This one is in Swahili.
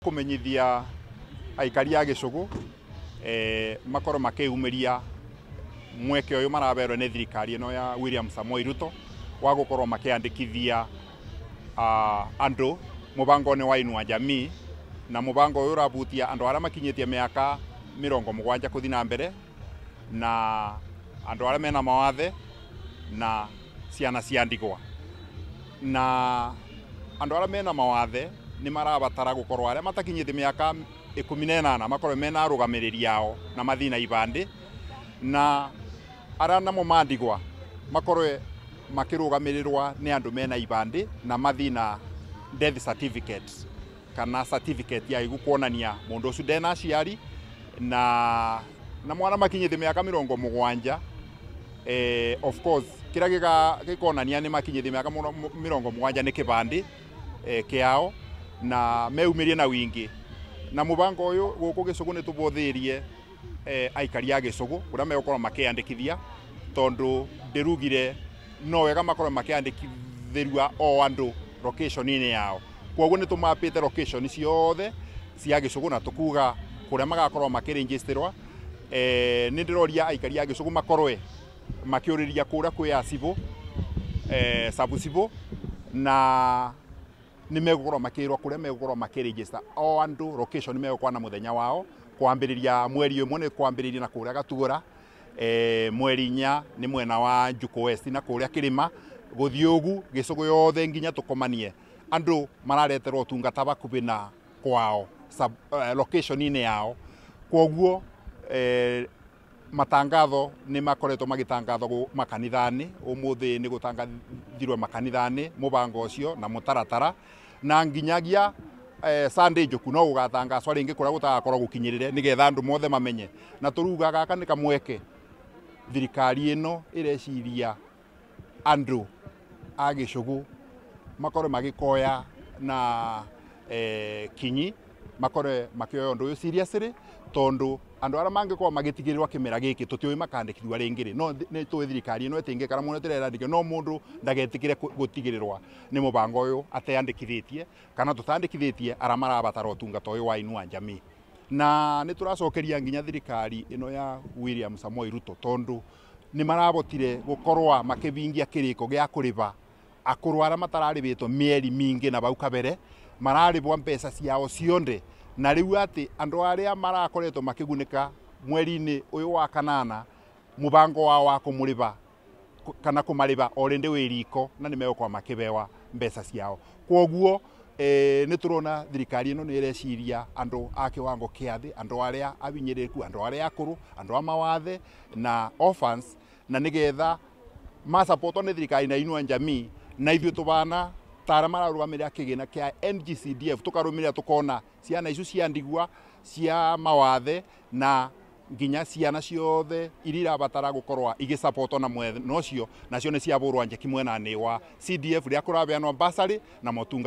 kumenyithia aikari a Gicugu makoro makiumiria mweke uyu maraberwo ni thirikari ino ya William Samoei Ruto wa gukorwo makiandikithia andu mubango ni wa Inua Jamii, na mubango uyu urabutia andu aria makinyitie miaka 70 kuthi na mbere, na andu aria mena mawathe na ciana cia ndigwa. Na andu aria mena mawathe ni marabatara gukorwo aria matakinyite miaka 18 makorwo mena arugamiriri yao na mathina ibandi, na aria namo mandigwa makorwo makirugamirirwa ni andu mena ibandi na mathina death certificate kana certificate ya igukuonania mundu ucio ndena aciari, na mwana makinyite miaka 70 of course kira gikonania ni makinyite miaka 70 ni kibandi kiao na meumirie na wingi. Na mubango uyu guku Gicugu ni tubothirie aikari a Gicugu kuria megukorwo makiandikithia, tondu ndirugire no wega makorwo makiandikithirwa o andu location ini yao. Koguo ni tumapite location ciothe cia Gicugu na tukuga kuria magakorwo makiregisterwa. Ni ndiroria aikari a Gicugu makorwe makiuriria kuria kwi asibo sabusibo, na ni megukorwo makirwa kuria megukorwo makiregister o andu location megukwa na muthenya wao. Kwambiriria mweri 1 ni kwambiriria na kuria Gatugura, mweri 4 ni mwena wa Njuku West na kuria Kirima, guthiogu Gicugu yothe nginya tukomanie andu marareterwo utungata bakubi na kwao location ine yao. Koguo matangatho ni makoretwo magitangathwo makanithani. Umuthi ni gutangathirwe makanithani mubango ucio na mutaratara, na nginyagia Sunday njuku no ugatangazwa ringi kuria gutagakorwo gukinyirire nigetha andu mothe mamenye. Na turuga gaka ni kamweke thirikari ino ireciria andu a Gicugu makorwo magikoya na kinyi, makorwo makioya undu uyu seriously, tondu andu aria mangikorwo magitigirirwa kimera giki tutioi makandikithwa ringiri. No ni tu thirikari ino itingikara muno tirerandikio, no mundu ndagetikire gutigirirwa ni mubango uyu ateandikithitie kana tutandikithitie aria marabatara utungata uyu wa Inua Jamii. Na ni turacokeria nginya thirikari ino ya William Samoei Ruto, tondu ni marabotire gukorwa makibingia kiriko gia kuriba akuru aria matararibitwo mieri mingi na bau kabere, mararibwa mbeca ciao cionde. Na riu ati andu aria marakoretwo makigunika mweri-ini uyu wa kanana mubango wao wa kumuriba kana kumariba already wiriko, na ni megukwa makibewa mbeca ciao. Koguo ni turona thirikari ino ni ireciria andu a kiwango kiathi, andu aria abinyiriku, andu aria akuru, andu a mawathe na orphans, na nigetha ma support ni thirikari na Inua Jamii, na ithuĩ tubana tara mararugamirira kigina kia NGCDF tukarumirira tukona ciana icu cia ndigwa cia mawathe na nginya ciana ciothe irira batara gukorwa igisupport na mwena ucio, nacio ni cia burwa njeki mwena ni wa CDF ria kurabeanwa basari na motunga